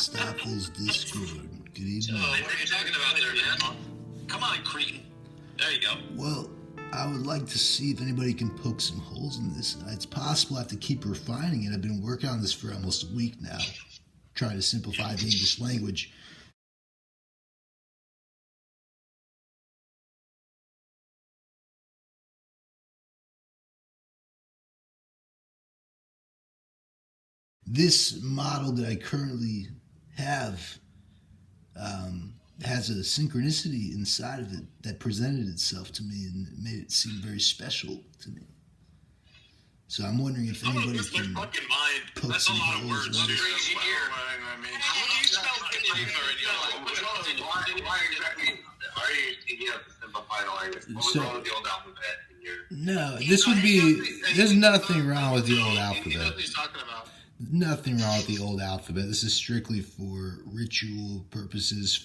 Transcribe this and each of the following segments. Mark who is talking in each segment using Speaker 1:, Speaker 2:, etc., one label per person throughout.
Speaker 1: Aristotle's Discord. Good evening.
Speaker 2: What are you talking about there, man? Come on, cretin. There you go.
Speaker 1: Well, I would like to see if anybody can poke some holes in this. It's possible I have to keep refining it. I've been working on this for almost a week now, trying to simplify the English language. This model that I currently have has a synchronicity inside of it that presented itself to me and made it seem very special to me. So I'm wondering if anybody can
Speaker 2: fucking mind.
Speaker 1: poke
Speaker 2: That's
Speaker 1: some
Speaker 2: a lot of
Speaker 1: holes
Speaker 2: words,
Speaker 1: in
Speaker 2: dude.
Speaker 1: this.
Speaker 2: How do you spell opinion already?
Speaker 3: Why exactly are you thinking of the simplified language? What was wrong with the old alphabet?
Speaker 1: No, this would be. There's nothing wrong with the old
Speaker 2: He knows
Speaker 1: alphabet.
Speaker 2: what he's talking about.
Speaker 1: Nothing wrong with the old alphabet. This is strictly for ritual purposes,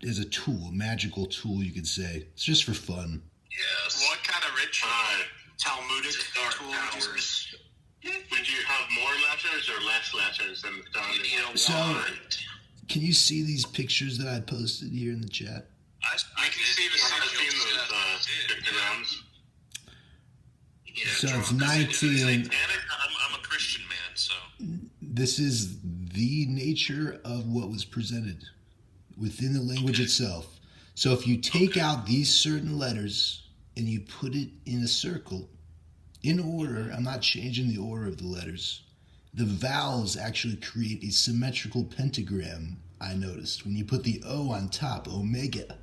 Speaker 1: as a tool, a magical tool, you could say. It's just for fun.
Speaker 2: Yes. What kind of ritual? Talmudic tool
Speaker 3: Towers. Would you have more letters or less letters than the
Speaker 1: So, can you see these pictures that I posted here in the chat?
Speaker 2: I can see the
Speaker 3: pictograms.
Speaker 1: So it's 19.
Speaker 2: I'm a Christian man, so.
Speaker 1: This is the nature of what was presented within the language itself. So if you take out these certain letters and you put it in a circle, in order, I'm not changing the order of the letters, the vowels actually create a symmetrical pentagram, I noticed. When you put the O on top, omega,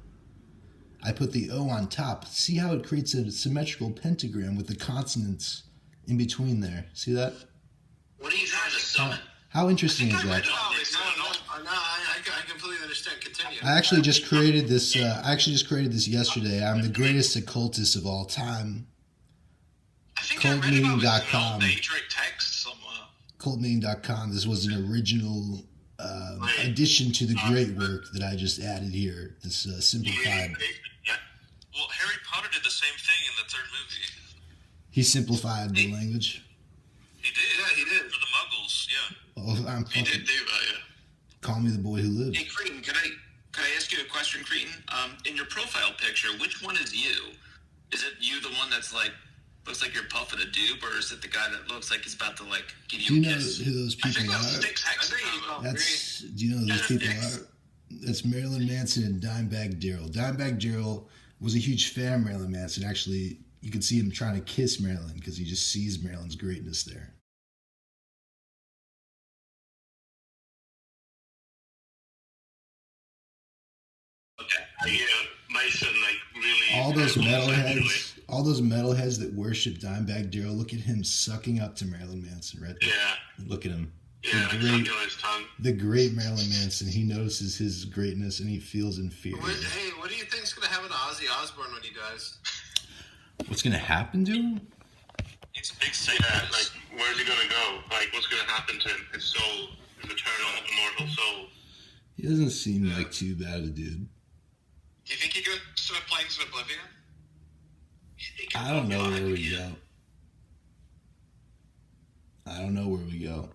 Speaker 1: I put the O on top. See how it creates a symmetrical pentagram with the consonants in between there? See that?
Speaker 2: What are you trying to summon?
Speaker 1: How interesting is that?
Speaker 2: No, I completely understand. Continue.
Speaker 1: I actually just created this. Yesterday. I'm the greatest occultist of all time.
Speaker 2: I think I read about
Speaker 1: Cultmeeting.com.
Speaker 2: text somewhere.
Speaker 1: Cultmeeting.com. This was an original addition to the great work that I just added here. This simplified.
Speaker 2: Well, Harry Potter did the same thing in the third movie.
Speaker 1: He simplified the language.
Speaker 2: He did. Yeah, he did. For the Muggles, yeah.
Speaker 1: Oh,
Speaker 2: He did do that, yeah.
Speaker 1: Call me the boy who lived.
Speaker 4: Hey, Cretan, can I ask you a question, Cretan? In your profile picture, which one is you? Is it you, the one that's like looks like you're puffing a doob, or is it the guy that looks like he's about to like give
Speaker 1: Do
Speaker 4: you
Speaker 1: you
Speaker 4: a
Speaker 1: know
Speaker 4: kiss?
Speaker 1: who those people are? Do you know who those people are? That's Marilyn Manson and Dimebag Darrell. Dimebag Darrell was a huge fan of Marilyn Manson. Actually, you can see him trying to kiss Marilyn because he just sees Marilyn's greatness there.
Speaker 3: Yeah, Mason, like really.
Speaker 1: All those metalheads that worship Dimebag Darrell, look at him sucking up to Marilyn Manson right there.
Speaker 3: Yeah.
Speaker 1: Look at him.
Speaker 3: Yeah,
Speaker 1: The great Marilyn Manson. He notices his greatness and he feels inferior.
Speaker 2: What do you think's gonna happen to Ozzy Osbourne when he dies?
Speaker 1: What's gonna happen to him?
Speaker 2: It's a big
Speaker 3: Yeah, like where's he gonna go? Like what's gonna happen to him? His soul, his eternal, immortal soul.
Speaker 1: He doesn't seem like too bad a dude.
Speaker 2: Do you think he goes to the planes of oblivion?
Speaker 1: I don't know where we go. I don't know where we go.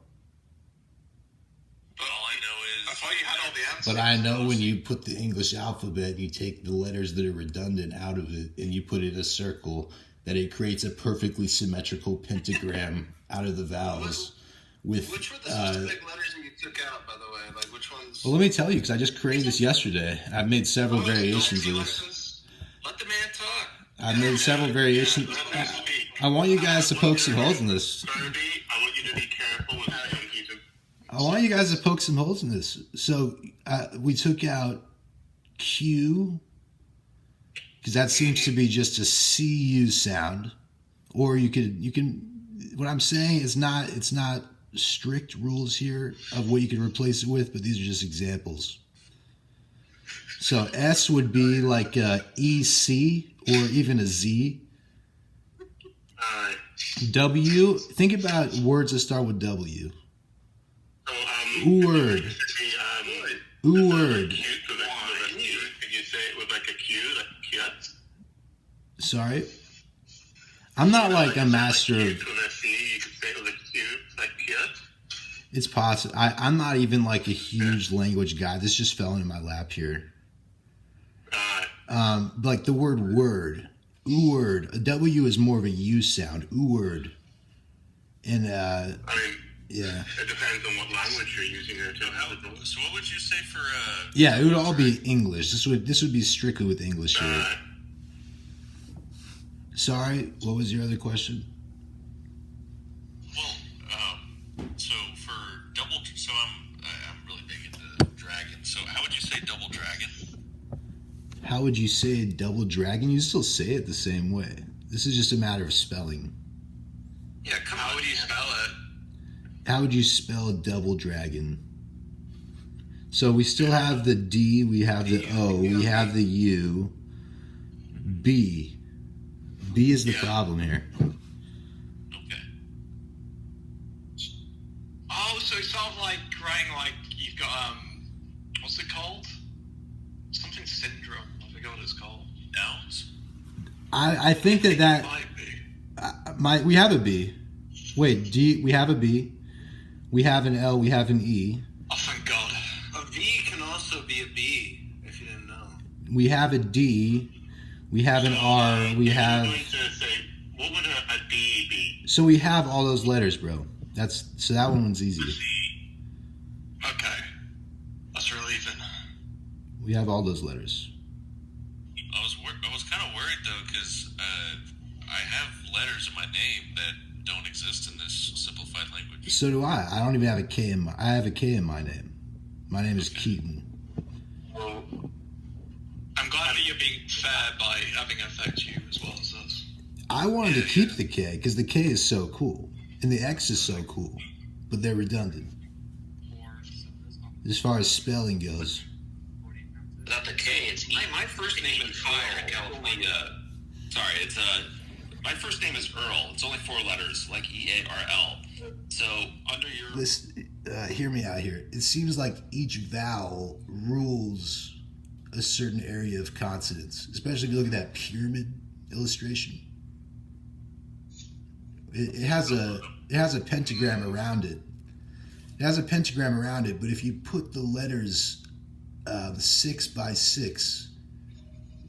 Speaker 2: But all I know is I thought you had all the answers.
Speaker 1: But I know when you put the English alphabet, you take the letters that are redundant out of it, and you put it in a circle, that it creates a perfectly symmetrical pentagram out of the vowels. With
Speaker 2: which were the specific letters that you took out, by the way? Like which ones?
Speaker 1: well, let me tell you, because I just created this yesterday. I've made several variations of this.
Speaker 2: Let the man talk.
Speaker 1: I've made several variations. I want you guys to poke some holes in this.
Speaker 3: I want you to be careful with that, Keaton.
Speaker 1: I want you guys to poke some holes in this. So we took out Q, because that seems to be just a CU sound. Or you can. What I'm saying is it's not strict rules here of what you can replace it with, but these are just examples. So S would be like a EC or even a Z. W, think about words that start with W. Word. Word.
Speaker 3: Could you say it with like a Q, like cute?
Speaker 1: Sorry? I'm not like a master of...
Speaker 3: With a C, you could say it with a Q, like cute.
Speaker 1: It's possible. I'm not even like a huge language guy. This just fell into my lap here. Like the word. Word. A W is more of a U sound. Word. And
Speaker 3: I mean,
Speaker 1: yeah.
Speaker 3: it depends on what language you're using there too.
Speaker 2: So what would you say for
Speaker 1: Yeah, it would all be English. This would be strictly with English here. Sorry, what was your other question?
Speaker 2: well, so for so I'm really big into dragon. So how would you say double dragon?
Speaker 1: How would you say double dragon? You still say it the same way. This is just a matter of spelling.
Speaker 4: Yeah, come on. How would you spell it?
Speaker 1: How would you spell double dragon? So we still have the D, we have the O, we have the U. B. B is the problem here.
Speaker 2: Okay.
Speaker 5: Oh, so it sounds like writing like you've got what's it called? Something syndrome. I forgot what it's called.
Speaker 2: Nouns?
Speaker 1: I think that
Speaker 5: Might be.
Speaker 1: we have a B. Wait, D. We have a B. We have an L. We have an E.
Speaker 5: Oh, thank God.
Speaker 6: A V can also be a B, if you didn't know.
Speaker 1: We have a D. We have an R. We have.
Speaker 3: Going to say, what would a D be?
Speaker 1: So we have all those letters, bro. So that one's easy.
Speaker 5: Okay. That's relieving.
Speaker 1: We have all those letters.
Speaker 2: I was kind of worried though because I have letters in my name that don't exist in this simplified language.
Speaker 1: So do I. I don't even have a K in my. I have a K in my name. My name is Keaton.
Speaker 5: I'm glad that you're being fair by having it affect you as well as us.
Speaker 1: I wanted to keep the K because the K is so cool and the X is so cool, but they're redundant as far as spelling goes.
Speaker 4: Without the K, it's my first name is Fire in California. Sorry, it's my first name is Earl. It's only 4 letters, like EARL. So under your
Speaker 1: Listen, hear me out here. It seems like each vowel rules a certain area of consonants, especially if you look at that pyramid illustration. It has a pentagram around it. It has a pentagram around it, but if you put the letters 6 by 6,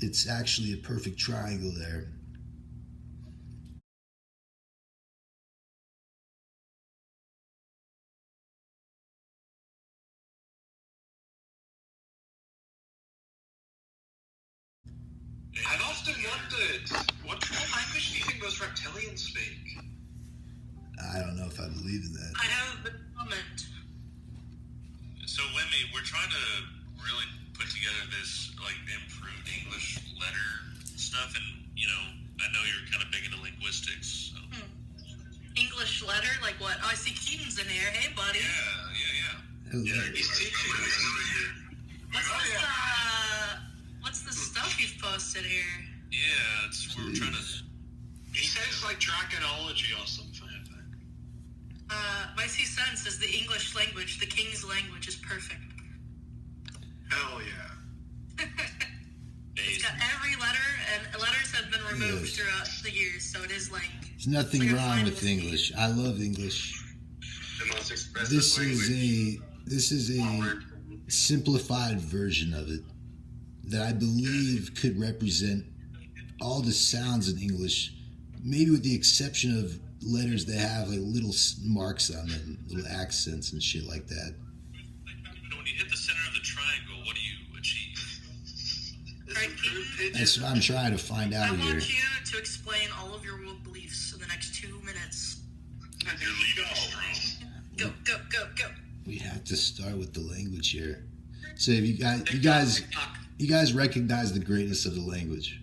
Speaker 1: it's actually a perfect triangle there.
Speaker 6: I've often wondered, what language do you think those reptilians speak?
Speaker 1: I don't know if I believe in that.
Speaker 7: I have a comment.
Speaker 2: So Wimmy, we're trying to really put together this like improved English letter stuff, and I know you're kind of big into linguistics. So.
Speaker 7: English letter? Like what? Oh, I see Keaton's in here. Hey, buddy.
Speaker 2: Yeah.
Speaker 1: Hello.
Speaker 6: He's teaching us.
Speaker 7: What's the stuff you've posted here?
Speaker 2: Yeah, we're trying to.
Speaker 5: He says like dragonology or something, I think.
Speaker 7: My C Sen says the English language, the king's language, is perfect.
Speaker 6: Hell yeah.
Speaker 7: It's got every letter, and letters have been removed throughout the years, so it is like.
Speaker 1: There's nothing
Speaker 7: it's like
Speaker 1: wrong
Speaker 7: final
Speaker 1: with English. I love English.
Speaker 3: The most expressive
Speaker 1: This
Speaker 3: language.
Speaker 1: is a simplified version of it that I believe could represent all the sounds in English, maybe with the exception of letters that have like little marks on them, little accents and shit like that.
Speaker 2: When you hit the center of the triangle, what do you achieve?
Speaker 7: Right, Keaton,
Speaker 1: That's what I'm trying to find
Speaker 7: I
Speaker 1: out here.
Speaker 7: want you to explain all of your world beliefs in the next 2 minutes.
Speaker 2: You're leaving strong.
Speaker 7: Go.
Speaker 1: We have to start with the language here. So if you guys recognize the greatness of the language.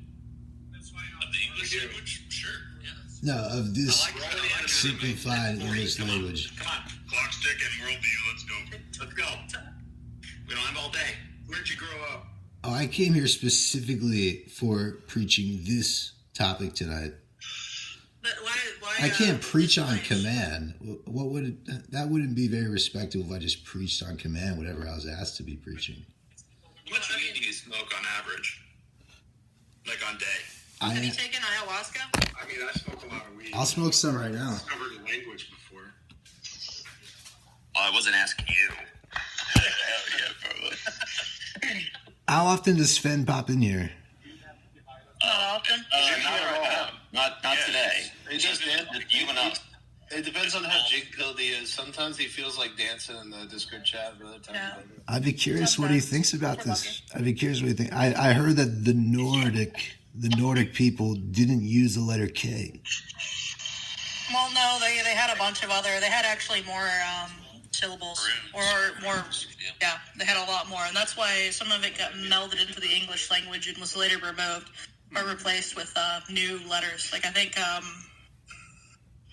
Speaker 2: Of the English language? Sure, yeah.
Speaker 1: No, of this
Speaker 5: I like
Speaker 1: simplified English language.
Speaker 5: Come on,
Speaker 2: Clock stick and worldview, let's go.
Speaker 5: let's go. We don't have all day. Where'd you grow up?
Speaker 1: Oh, I came here specifically for preaching this topic tonight.
Speaker 7: But why
Speaker 1: I can't preach on command. What that wouldn't be very respectable if I just preached on command whatever I was asked to be preaching.
Speaker 4: How much weed do you smoke on average? Like on day?
Speaker 7: Have you taken ayahuasca?
Speaker 6: I mean, I smoke a lot of weed.
Speaker 1: I'll smoke some right now.
Speaker 6: I've discovered a language before.
Speaker 4: Oh, I wasn't asking you.
Speaker 2: Hell yeah, probably.
Speaker 1: How often does Sven pop in here?
Speaker 7: Not often.
Speaker 4: Not at all. Not today.
Speaker 6: It just
Speaker 4: You and us.
Speaker 6: It depends on how jig-pilled he is. Sometimes he feels like dancing in the Discord chat, but other times
Speaker 7: Yeah.
Speaker 1: I'd be curious what he thinks about this. I'd be curious what he thinks. I heard that the Nordic people didn't use the letter K.
Speaker 7: Well, no, they had a bunch of other. They had actually more syllables or more. Yeah, they had a lot more, and that's why some of it got melded into the English language and was later removed or replaced with new letters. Like I think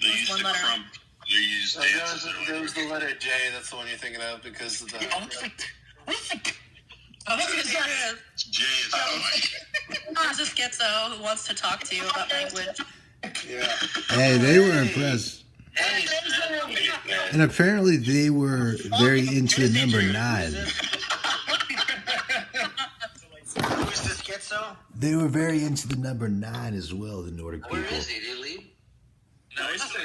Speaker 2: They used
Speaker 7: one
Speaker 2: to
Speaker 7: letter.
Speaker 2: crump. They used dances.
Speaker 6: there was the letter J. That's the one you're thinking of because of the.
Speaker 7: Oh, sorry.
Speaker 2: Jay is like,
Speaker 7: There's a schizo who wants to talk to you about language.
Speaker 6: Yeah.
Speaker 1: Hey, they were impressed. And apparently they were very into the number 9.
Speaker 6: Who's the schizo?
Speaker 1: They were very into the number 9 as well, the Nordic people.
Speaker 6: Where is he? Did he leave?
Speaker 2: no, he's there.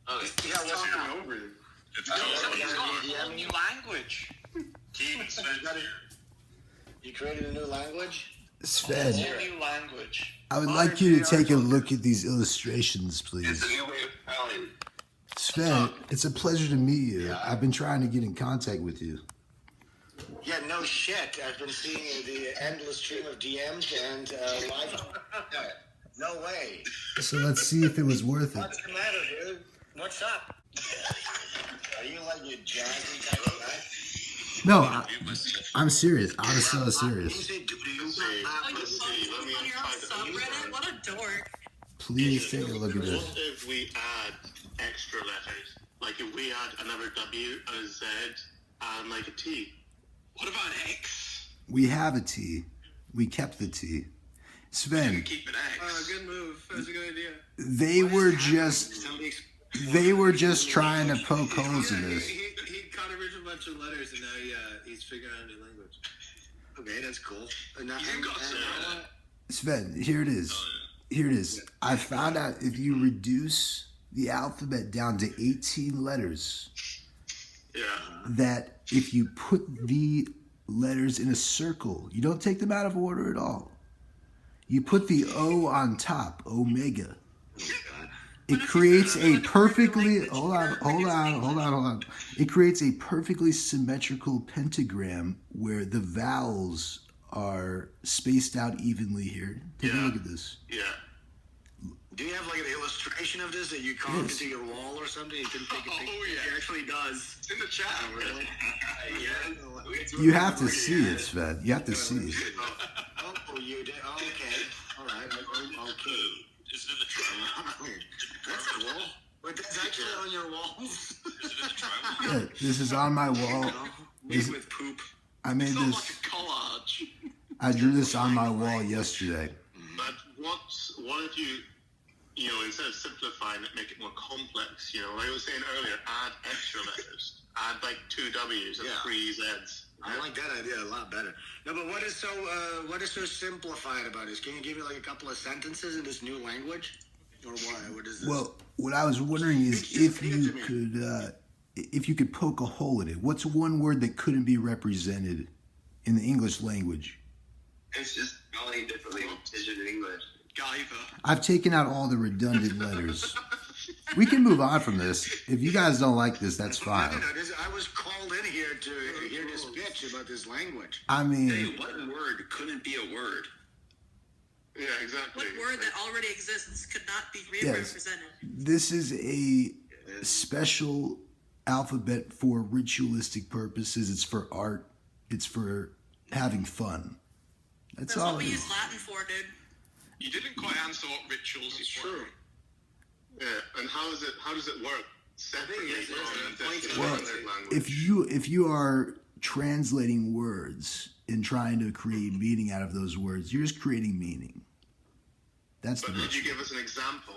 Speaker 6: Oh, yeah, what's going over?
Speaker 2: It's cool.
Speaker 6: You have a new language.
Speaker 2: Keaton, Sven's here.
Speaker 6: You created a new language?
Speaker 1: Sven,
Speaker 6: New language.
Speaker 1: I would like you to take a look at these illustrations, please.
Speaker 3: It's a new way of spelling.
Speaker 1: Sven, it's a pleasure to meet you. I've been trying to get in contact with you.
Speaker 6: Yeah, no shit. I've been seeing the endless stream of DMs and live. No way.
Speaker 1: So let's see if it was worth it.
Speaker 6: What's the matter, dude? What's up? Are you like a jazzy type of guy?
Speaker 1: No, I'm serious. I'm so serious.
Speaker 7: Oh, you posted on your own subreddit? What a dork.
Speaker 1: Please take a look at
Speaker 3: What
Speaker 1: this.
Speaker 3: if we add extra letters? Like if we add another W, a Z, and like a T?
Speaker 6: What about X?
Speaker 1: We have a T. We kept the T. Sven,
Speaker 6: Keep an X. Good move. That's a good idea.
Speaker 1: they were just trying to poke holes in this.
Speaker 6: He caught a bunch of letters and now he's figuring out a new language. Okay, that's cool.
Speaker 1: Sven, here it is. Here it is. I found out if you reduce the alphabet down to 18 letters, that if you put the letters in a circle, you don't take them out of order at all. You put the O on top, omega. It creates a perfectly, hold on. It creates a perfectly symmetrical pentagram where the vowels are spaced out evenly here. Take a look at this.
Speaker 3: Yeah.
Speaker 6: Do you have like an illustration of this that you carved into your wall or something? You can take a picture. Oh, yeah. He actually does. It's in the chat. Oh, really?
Speaker 1: You have to see it, Sven. You have to see it.
Speaker 6: Oh, you did? Oh, okay. All right. Okay.
Speaker 2: Is it in the tribal?
Speaker 6: That's cool. Wait, that's actually on your walls?
Speaker 2: Is it in the tribal?
Speaker 1: Yeah, this is on my wall.
Speaker 6: Made with poop.
Speaker 1: I made
Speaker 6: It's not
Speaker 1: this.
Speaker 6: like a collage.
Speaker 1: I drew this on my wall yesterday.
Speaker 3: But what if you instead of simplifying it, make it more complex? Like I was saying earlier, add extra letters. Add like 2 W's and 3 Z's.
Speaker 6: I like that idea a lot better. No, but what is so simplified about this? Can you give me like a couple of sentences in this new language, or what? What is this?
Speaker 1: Well, what I was wondering is if you could poke a hole in it. What's one word that couldn't be represented in the English language?
Speaker 3: It's just spelling differently in English.
Speaker 6: Guyver.
Speaker 1: I've taken out all the redundant letters. We can move on from this. If you guys don't like this, that's fine.
Speaker 6: No, I was called in here to hear this bitch about this language.
Speaker 1: I mean,
Speaker 6: What word couldn't be a word?
Speaker 3: Yeah, exactly.
Speaker 7: What word that already exists could not be
Speaker 1: Yes.
Speaker 7: represented?
Speaker 1: this is a special alphabet for ritualistic purposes. It's for art. It's for having fun. That's
Speaker 7: That's
Speaker 1: all
Speaker 7: what
Speaker 1: it
Speaker 7: we
Speaker 1: is.
Speaker 7: use Latin for, dude.
Speaker 5: You didn't quite answer what rituals is
Speaker 6: True.
Speaker 3: Yeah, and how does it work separately from this
Speaker 1: Well,
Speaker 3: other language?
Speaker 1: if you are translating words and trying to create meaning out of those words, you're just creating meaning. That's the
Speaker 3: But could you
Speaker 1: ritual.
Speaker 3: give us an example?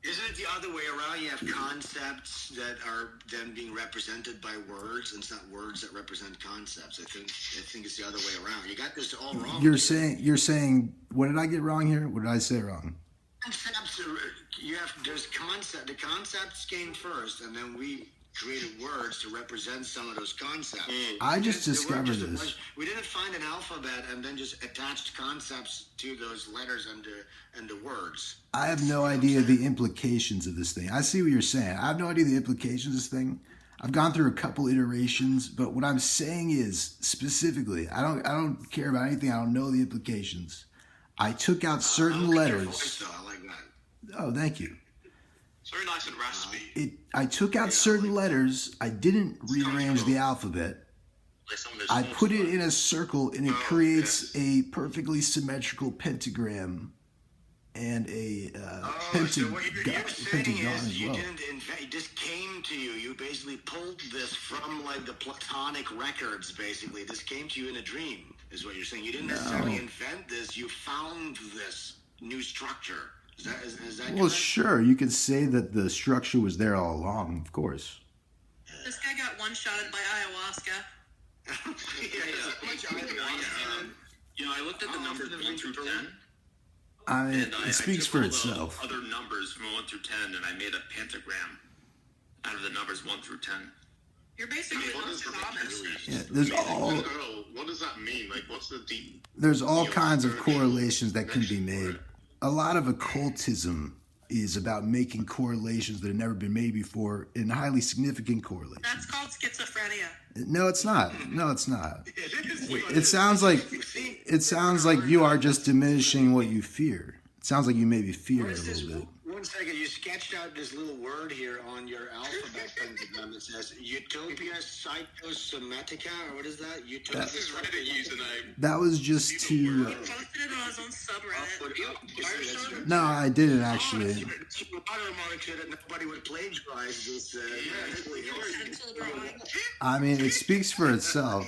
Speaker 6: Isn't it the other way around? You have concepts that are then being represented by words, and it's not words that represent concepts. I think it's the other way around. You got this all wrong.
Speaker 1: You're saying. What did I get wrong here? What did I say wrong?
Speaker 6: Concepts. The concepts came first, and then we created words to represent some of those concepts.
Speaker 1: I just
Speaker 6: There weren't
Speaker 1: discovered
Speaker 6: just a
Speaker 1: this.
Speaker 6: bunch- we didn't find an alphabet and then just attached concepts to those letters and the words.
Speaker 1: I have no idea the implications of this thing. I see what you're saying. I have no idea the implications of this thing. I've gone through a couple iterations, but what I'm saying is specifically, I don't care about anything. I don't know the implications. I took out certain
Speaker 6: Your
Speaker 1: letters.
Speaker 6: voice, though, I like that.
Speaker 1: Oh, thank you.
Speaker 5: It's very nice and raspy.
Speaker 1: I took out certain letters. I didn't rearrange the alphabet.
Speaker 4: Like some of those
Speaker 1: I
Speaker 4: small
Speaker 1: put it
Speaker 4: stuff.
Speaker 1: in a circle, and it creates a perfectly symmetrical pentagram and a
Speaker 6: So what you're saying
Speaker 1: pentagon
Speaker 6: is
Speaker 1: as
Speaker 6: you
Speaker 1: well.
Speaker 6: didn't invent, this came to you. You basically pulled this from like the Platonic records, basically. This came to you in a dream, is what you're saying. You didn't necessarily invent this. You found this new structure. Is that
Speaker 1: Well,
Speaker 6: correct?
Speaker 1: sure, you could say that the structure was there all along, of course.
Speaker 7: This guy got one-shotted by ayahuasca.
Speaker 4: You know, I looked at the numbers 1 through 10.
Speaker 1: I mean,
Speaker 4: And
Speaker 1: it speaks
Speaker 4: took
Speaker 1: for
Speaker 4: all the
Speaker 1: itself.
Speaker 4: Other numbers from 1 through 10, and I made a pentagram out of the numbers 1 through 10.
Speaker 7: You're basically
Speaker 3: What is
Speaker 7: Nostradamus.
Speaker 1: Yeah, there's all
Speaker 3: Earl, what does that mean? Like, what's the deep?
Speaker 1: there's all kinds of correlations that can be made. A lot of occultism is about making correlations that have never been made before, and highly significant correlations.
Speaker 7: That's called schizophrenia.
Speaker 1: No, it's not. No, it's not. It sounds like you are just diminishing what you fear. It sounds like you maybe fear it a little bit.
Speaker 6: 1 second. You sketched out this little word here on your alphabet pentagram that says Utopia Psychosomatica, or what is that? Utopia.
Speaker 5: This is Reddit username.
Speaker 1: That was just to.
Speaker 7: He posted it on his own subreddit.
Speaker 1: No, I didn't actually.
Speaker 6: Watermarked it, and nobody would plagiarize this.
Speaker 7: Pencil drawing.
Speaker 1: I mean, it speaks for itself.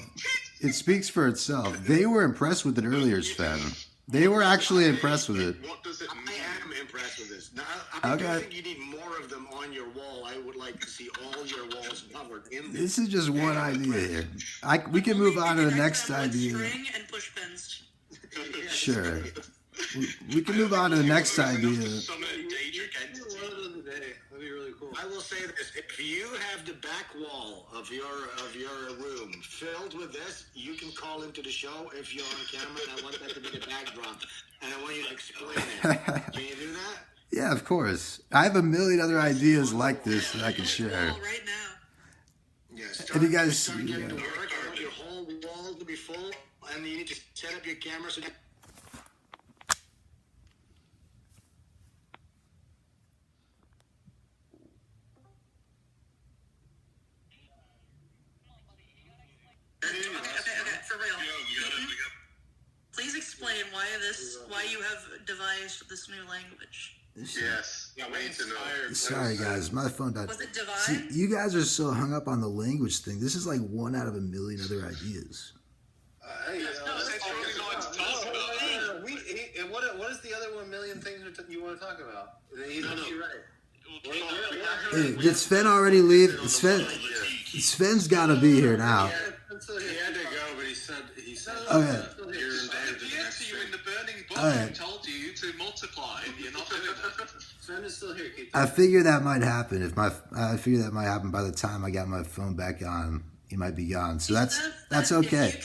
Speaker 1: It speaks for itself. They were impressed with it earlier, Sven. They were actually impressed with it.
Speaker 3: What does it mean?
Speaker 6: I am impressed with this. Now, I
Speaker 1: Okay.
Speaker 6: don't think you need more of them on your wall. I would like to see all your walls covered in this.
Speaker 1: This is just one idea here. We can move on to the next idea.
Speaker 7: String and push pins.
Speaker 1: Sure. We can move on to the next idea.
Speaker 5: Summon a Daedric entity.
Speaker 8: That'd be really cool.
Speaker 6: I will say this: if you have the back wall of your room filled with this, you can call into the show if you're on camera, and I want that to be the backdrop, and I want you to explain it. Can you do that?
Speaker 1: Yeah, of course. I have a million other ideas like this that I can share.
Speaker 7: Well, right now.
Speaker 6: Yeah.
Speaker 1: If you guys-
Speaker 6: start getting to
Speaker 1: yeah.
Speaker 6: work. I want your whole wall to be full, and you need to set up your camera so that.
Speaker 7: Okay, for real. Please explain why you have devised this new language.
Speaker 3: Yes.
Speaker 8: Yeah,
Speaker 3: I need to know.
Speaker 1: Sorry, guys. My phone died.
Speaker 7: Was it
Speaker 1: See,
Speaker 7: divine?
Speaker 1: you guys are so hung up on the language thing. This is like one out of a million other ideas.
Speaker 5: That's probably not to talk about.
Speaker 8: What is the other 1 million things you want to talk about? You're right.
Speaker 1: Hey, did Sven already leave? Sven's got to be here now.
Speaker 8: He had to go, but he said
Speaker 1: Okay.
Speaker 8: you're
Speaker 5: I appeared to you in the burning bush
Speaker 1: Alright.
Speaker 5: and told you to multiply, and you're not doing that.
Speaker 8: Sven is still here, Keith.
Speaker 1: I figure that might happen I figure that might happen by the time I got my phone back on. He might be gone, so that's okay.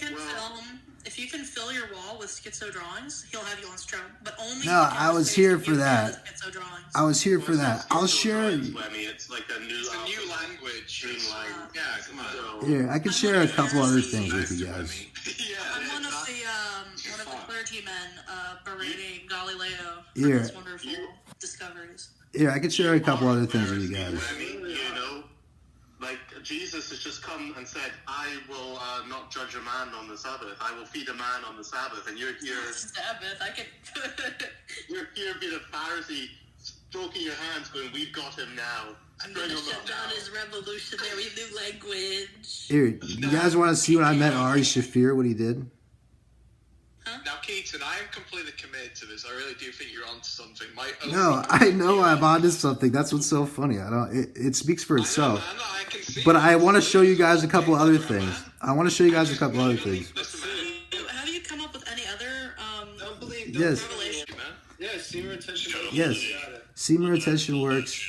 Speaker 7: If you can fill your wall with schizo drawings, he'll have you on stream. But only.
Speaker 1: No,
Speaker 7: if you
Speaker 1: I
Speaker 7: have
Speaker 1: was
Speaker 7: space
Speaker 1: here
Speaker 7: to
Speaker 1: for
Speaker 7: use
Speaker 1: that.
Speaker 7: those Schizo drawings.
Speaker 1: I was here for that. I'll share.
Speaker 3: I mean, it's like a new.
Speaker 5: It's a new language. Yeah, come on.
Speaker 1: Here, I can share a couple other things with you guys.
Speaker 5: Yeah.
Speaker 7: I'm one of the clergymen berating Galileo for
Speaker 1: Here.
Speaker 7: his wonderful discoveries.
Speaker 1: Here, I can share a couple other things with you guys.
Speaker 3: I mean, like Jesus has just come and said, "I will not judge a man on the Sabbath. I will feed a man on the Sabbath." And you're here,
Speaker 7: Sabbath, I could.
Speaker 3: you're here being a Pharisee, stroking your hands, going, "We've got him now."
Speaker 7: I'm gonna shut down his revolutionary new language.
Speaker 1: Here, you guys want to see what I met Ari Shafir, what he did?
Speaker 5: Now, Keaton, I am completely committed to this. I really do think you're onto something.
Speaker 1: No, I know I'm onto something. That's what's so funny. It speaks for itself.
Speaker 5: I can see
Speaker 1: But I want to show you guys a couple other things.
Speaker 7: Have you come up with any other
Speaker 8: Don't believe.
Speaker 1: Yes.
Speaker 7: revelation?
Speaker 8: Yeah, semen retention.
Speaker 1: Yes. Semen retention works.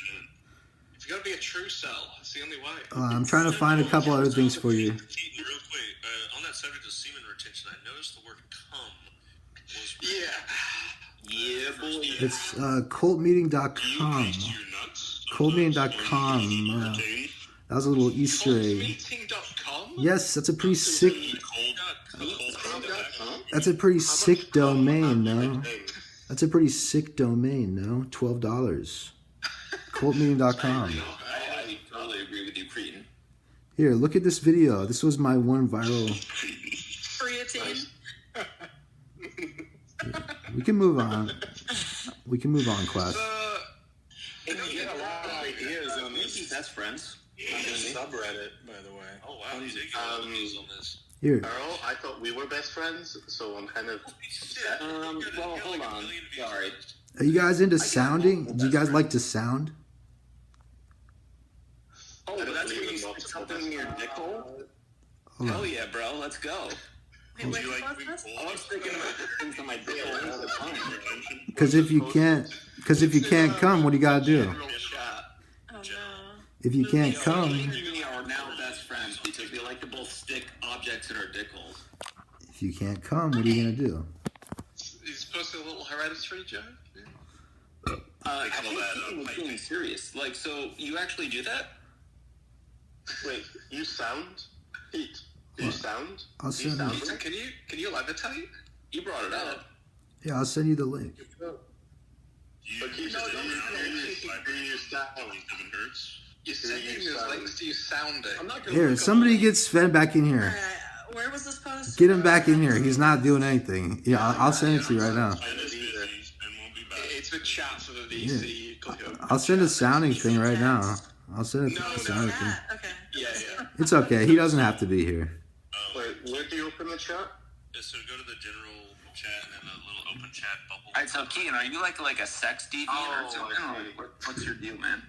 Speaker 5: You've got to be a true cell. It's the only way.
Speaker 9: I'm trying to find a couple other things for you.
Speaker 2: Keaton, real quick, on that subject of semen retention, I noticed the word "cum" was
Speaker 5: Yeah, boy.
Speaker 9: It's cultmeeting.com. Cultmeeting.com. That was a little Easter egg.
Speaker 5: Meeting.com?
Speaker 9: Yes, that's a pretty sick. That's a pretty sick domain, no? That's a pretty sick domain, no? $12. Cultmeeting.com.
Speaker 4: I totally agree with you, Cretan.
Speaker 9: Here, look at this video. This was my one viral.
Speaker 7: Creatine.
Speaker 9: We can move on. We can move on, class.
Speaker 6: You get a lot of ideas on this.
Speaker 4: Best friends.
Speaker 8: Subreddit, by the way.
Speaker 2: Oh wow, you did get a lot of views on this.
Speaker 9: Here.
Speaker 3: Earl, I thought we were best friends, so I'm kind of.
Speaker 4: Well, hold on. Sorry.
Speaker 9: Are you guys into sounding? Do you guys like to sound?
Speaker 4: Oh, but that's where you stick something in your dick hole? Hell yeah, bro. Let's go.
Speaker 7: Wait,
Speaker 2: Do you like being
Speaker 4: I
Speaker 2: pulled?
Speaker 4: was thinking about things on my dick hole all the time.
Speaker 9: Because if you can't come, what do you gotta do?
Speaker 7: Oh no.
Speaker 9: If you can't come,
Speaker 4: You and me are now best friends because we like to both stick objects in our dick holes.
Speaker 9: if you can't come, what are you gonna do?
Speaker 5: Is supposed to be a little hereditary joke?
Speaker 4: I think Keaton was being serious. Like, so you actually do that?
Speaker 3: Wait, you sound? Pete, do you sound?
Speaker 9: I'll
Speaker 3: Do you
Speaker 9: send
Speaker 3: sound?
Speaker 9: you.
Speaker 5: Can you levitate?
Speaker 4: You brought it up.
Speaker 9: Yeah, I'll send you the link.
Speaker 3: But Keith, do you sound?
Speaker 5: You're sending those links to you sounding.
Speaker 6: I'm not gonna
Speaker 9: Here,
Speaker 6: look up
Speaker 9: somebody
Speaker 6: links.
Speaker 9: get Sven back in here.
Speaker 7: Where was this post?
Speaker 9: Get him back in here. He's not doing anything. Yeah, I'll send it to you right now.
Speaker 5: It's the chat for the VC.
Speaker 9: I'll send a sounding thing right now. I'll send it to
Speaker 5: No,
Speaker 9: the
Speaker 5: no,
Speaker 9: sounding thing.
Speaker 7: Okay.
Speaker 5: Yeah.
Speaker 9: It's okay. He doesn't have to be here.
Speaker 3: Wait, where do you open the chat?
Speaker 2: So go to the general chat and then the little open chat bubble.
Speaker 4: Alright, so Keaton, are you like a sex deviant or something? Or what's your deal, man?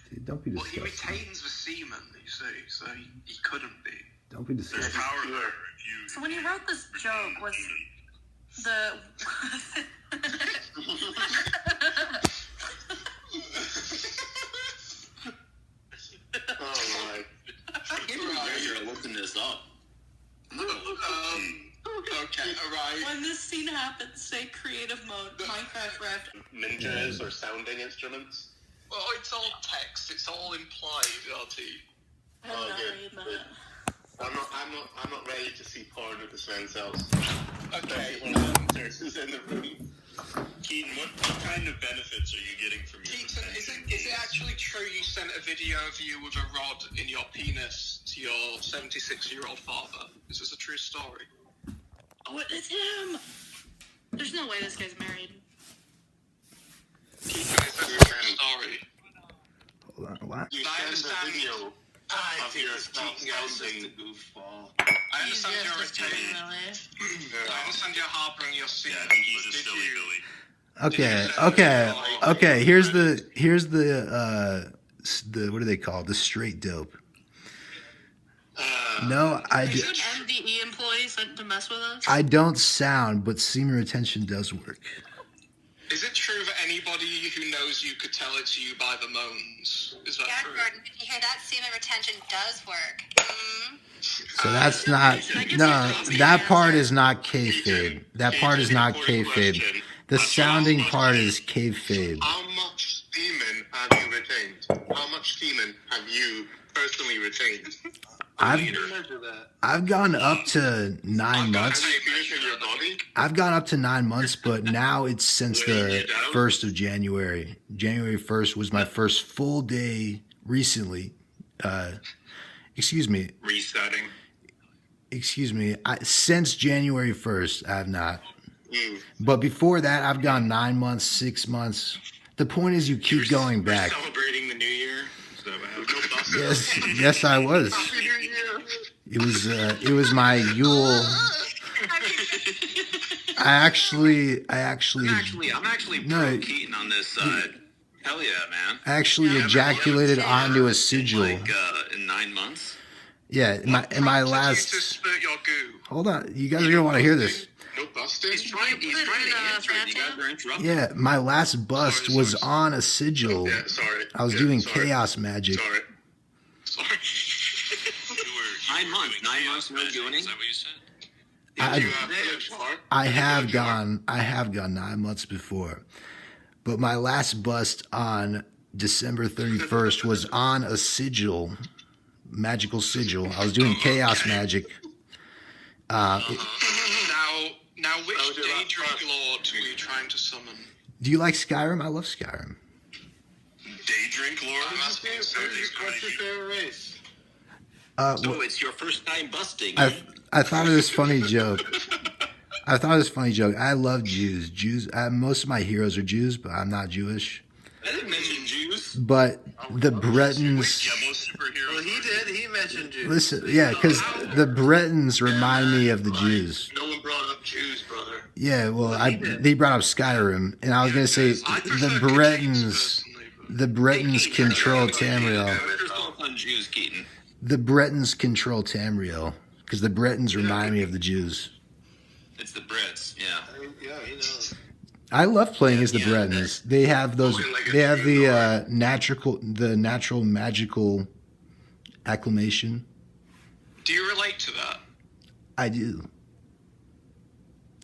Speaker 9: Dude, don't be
Speaker 5: Well, he
Speaker 9: disgusting.
Speaker 5: retains the semen, you see, so he couldn't be.
Speaker 9: Don't be
Speaker 2: There's
Speaker 9: disgusting.
Speaker 2: power there if you.
Speaker 7: So when you wrote this joke, was the
Speaker 3: Oh my.
Speaker 4: You're looking this up.
Speaker 5: Okay, alright.
Speaker 7: when this scene happens, say creative mode, Minecraft Raft.
Speaker 3: Ninjas or sounding instruments?
Speaker 5: Well, it's all text. It's all implied, RT.
Speaker 7: I have
Speaker 3: Oh,
Speaker 7: not
Speaker 3: good,
Speaker 7: read that.
Speaker 3: good. I'm not ready to see porn at the Sven's house.
Speaker 5: Okay.
Speaker 3: Is in the room.
Speaker 2: Keaton, what kind of benefits are you getting from your
Speaker 5: Keaton, is it actually true you sent a video of you with a rod in your penis to your 76-year-old father? Is this a true story?
Speaker 7: What is him? There's no way this guy's married.
Speaker 5: Keaton, is this a true story?
Speaker 9: Hold on. What?
Speaker 3: You
Speaker 5: I
Speaker 3: send
Speaker 5: understand.
Speaker 3: a video
Speaker 5: I
Speaker 3: of
Speaker 5: think
Speaker 3: your
Speaker 5: this Keaton guy's just a
Speaker 3: sounding.
Speaker 5: goofball. I
Speaker 7: He's
Speaker 5: understand you're
Speaker 7: just
Speaker 5: retaining.
Speaker 7: really.
Speaker 5: I understand you're harboring your sin.
Speaker 2: Yeah, I think he's a
Speaker 5: but did
Speaker 2: silly
Speaker 5: you-
Speaker 2: Billy.
Speaker 9: Okay. Here's the what do they call it? The straight dope. No,
Speaker 7: Is an MDE employee sent to mess with us?
Speaker 9: I don't sound, but semen retention does work.
Speaker 5: Is it true that anybody who knows you could tell it to you by the moans? Is that
Speaker 10: Yeah,
Speaker 5: true?
Speaker 10: Gordon, did you hear that? Semen retention does work.
Speaker 9: So that's not that part is not kayfabe. That part is not kayfabe. The sounding part is kayfabe.
Speaker 3: How much semen have you retained? How much semen have you personally retained?
Speaker 9: I've gone up to 9 months.
Speaker 3: In your body?
Speaker 9: I've gone up to 9 months, but now it's since the 1st of January. January 1st was my first full day recently. Excuse me.
Speaker 3: Resetting.
Speaker 9: Since January 1st, I have not. But before that, I've gone 9 months, 6 months. The point is you keep going back.
Speaker 3: Celebrating the new year?
Speaker 9: Yes, I was. It was my Yule. I'm actually
Speaker 4: pro Keaton on this side. Hell yeah, man.
Speaker 9: I actually ejaculated onto a sigil.
Speaker 4: In 9 months?
Speaker 9: Yeah, in my
Speaker 5: To
Speaker 9: last.
Speaker 5: spurt your goo.
Speaker 9: Hold on, you guys are gonna want to hear this.
Speaker 3: No
Speaker 5: busted.
Speaker 4: He's trying to answer it. You guys are interrupting.
Speaker 9: Yeah, my last bust was on a sigil.
Speaker 3: Yeah, sorry.
Speaker 9: I was doing chaos magic.
Speaker 3: Sorry.
Speaker 4: 9 months. 9 months no doing it.
Speaker 2: Is that what you said?
Speaker 9: I have gone 9 months before, but my last bust on December 31st was on a sigil, magical sigil. I was doing chaos magic.
Speaker 5: Now, which Daedric Lord were you trying to summon?
Speaker 9: Do you like Skyrim? I love Skyrim.
Speaker 3: Daedric Lord?
Speaker 8: What's your favorite race?
Speaker 4: So it's your first time busting.
Speaker 9: I thought of this funny joke. I love Jews. Most of my heroes are Jews, but I'm not Jewish.
Speaker 4: I didn't mention Jews.
Speaker 9: But the Bretons.
Speaker 2: Yeah, most superheroes.
Speaker 8: Well, he did. He mentioned Jews.
Speaker 9: Listen, yeah, because the Bretons remind me of the Jews.
Speaker 3: No one brought up Jews, brother.
Speaker 9: Yeah, well, they brought up Skyrim, and I was gonna say the Bretons control Tamriel.
Speaker 4: Jews, Keaton.
Speaker 9: The Bretons control Tamriel because the Bretons remind me of the Jews.
Speaker 4: It's the Brits, yeah.
Speaker 8: Yeah, he knows.
Speaker 9: I love playing as the Bretons. They have those. They have the natural magical acclamation.
Speaker 5: Do you relate to that?
Speaker 9: I do,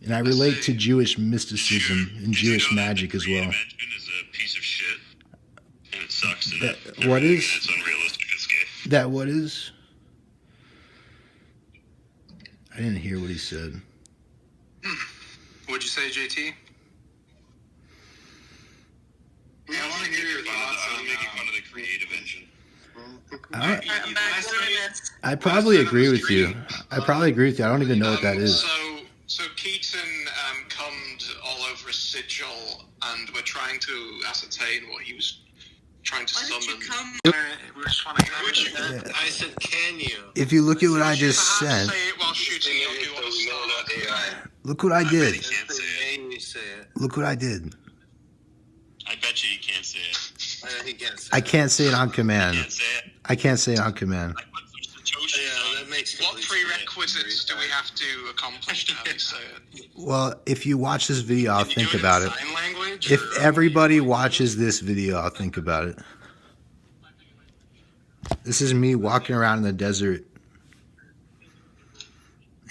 Speaker 9: and I relate to Jewish mysticism and Jewish magic as well.
Speaker 2: Engine is a piece of shit, and it sucks.
Speaker 9: What is?
Speaker 2: It's unrealistic. It's gay.
Speaker 9: That what is? I didn't hear what he said.
Speaker 5: What'd you say, JT?
Speaker 3: Yeah, I want to hear your thoughts
Speaker 2: I'm
Speaker 3: on
Speaker 2: making fun of the creative engine.
Speaker 7: I'm back 4 minutes.
Speaker 9: I probably agree with you. I don't even know what that is.
Speaker 5: So Keaton cummed all over a sigil, and we're trying to ascertain what he was trying to
Speaker 7: Why
Speaker 5: summon.
Speaker 7: did you come?
Speaker 8: We just want to hear
Speaker 9: Yeah.
Speaker 8: I said, can you?
Speaker 9: If you look at what I just
Speaker 5: Perhaps
Speaker 9: said,
Speaker 5: say it while shooting your do on a star.
Speaker 9: look what I did.
Speaker 2: You can't say it.
Speaker 8: Can you say it?
Speaker 9: Look what I did.
Speaker 2: I bet you can't say it.
Speaker 8: He can't say
Speaker 9: I can't say it on
Speaker 2: You
Speaker 9: command.
Speaker 2: can't say it.
Speaker 9: I can't say it on command.
Speaker 2: I put some Satoshi
Speaker 8: Yeah, that makes
Speaker 5: What
Speaker 8: complete sense.
Speaker 5: prerequisites do we have to accomplish to have you say it?
Speaker 9: Well, if you watch this video, I'll
Speaker 5: Can you
Speaker 9: think
Speaker 5: do
Speaker 9: about
Speaker 5: in
Speaker 9: it.
Speaker 5: sign language,
Speaker 9: If
Speaker 5: or-
Speaker 9: everybody watches this video, I'll think about it. This is me walking around in the desert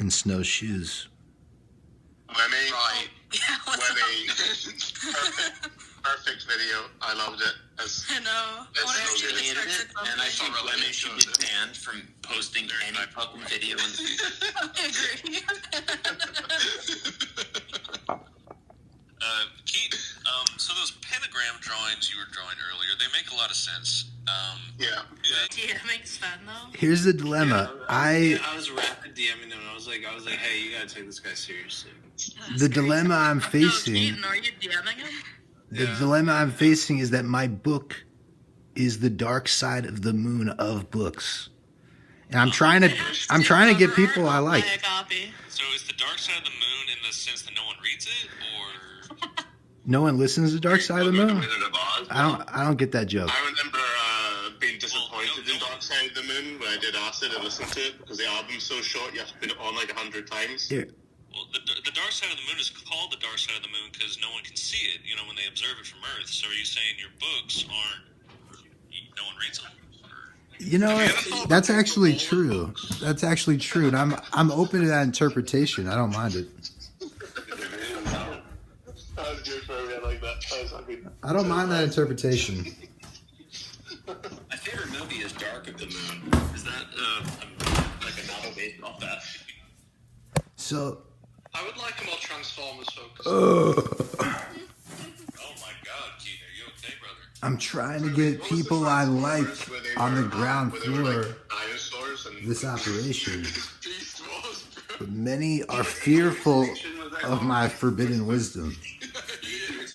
Speaker 9: in snowshoes.
Speaker 3: Wemmy,
Speaker 5: Right.
Speaker 7: Yeah, what's up?
Speaker 3: Wemmy, perfect video. I loved it.
Speaker 7: I know.
Speaker 3: That's
Speaker 7: What
Speaker 3: so
Speaker 7: if you
Speaker 3: good.
Speaker 7: expected something?
Speaker 4: And I think Lemon should be banned from posting any fucking video in the future.
Speaker 7: I agree.
Speaker 2: Keaton, so those pentagram drawings you were drawing earlier, they make a lot of sense.
Speaker 3: Yeah.
Speaker 7: Yeah, it makes fun though.
Speaker 9: Here's the dilemma.
Speaker 8: I was rapid DMing him. I was like, hey, you gotta take this guy seriously.
Speaker 9: The dilemma I'm
Speaker 7: No,
Speaker 9: facing.
Speaker 7: Keaton, are you DMing him?
Speaker 9: The dilemma I'm facing is that my book is the dark side of the moon of books. And I'm trying to get people I like.
Speaker 7: Buy a copy.
Speaker 2: So is the dark side of the moon in the sense that no one reads it, or
Speaker 9: No one listens to Dark Side of the Moon?
Speaker 3: Wizard of Oz.
Speaker 9: I don't get that joke.
Speaker 3: I remember being disappointed in Dark Side of the Moon when I did Acid and listened to it because the album's so short you have to put it on like 100 times.
Speaker 9: Here,
Speaker 2: well, the dark side of the moon is called the dark side of the moon because no one can see it. You know, when they observe it from Earth. So are you saying your books aren't? No one reads them.
Speaker 9: you know, that's actually true. That's actually true, and I'm open to that interpretation. I don't mind it.
Speaker 3: That was good for me. I like that. That was happy.
Speaker 9: I don't mind that interpretation.
Speaker 4: My favorite movie is Dark of the Moon. Is that like a novel based off that?
Speaker 9: So,
Speaker 5: I would like a more Transformers focus.
Speaker 2: Oh my God, Keaton, are you okay, brother?
Speaker 9: I'm trying to get people I like on the ground floor
Speaker 3: Dinosaurs and
Speaker 9: this operation,
Speaker 3: Beast Wars, bro.
Speaker 9: but many are fearful of my forbidden wisdom.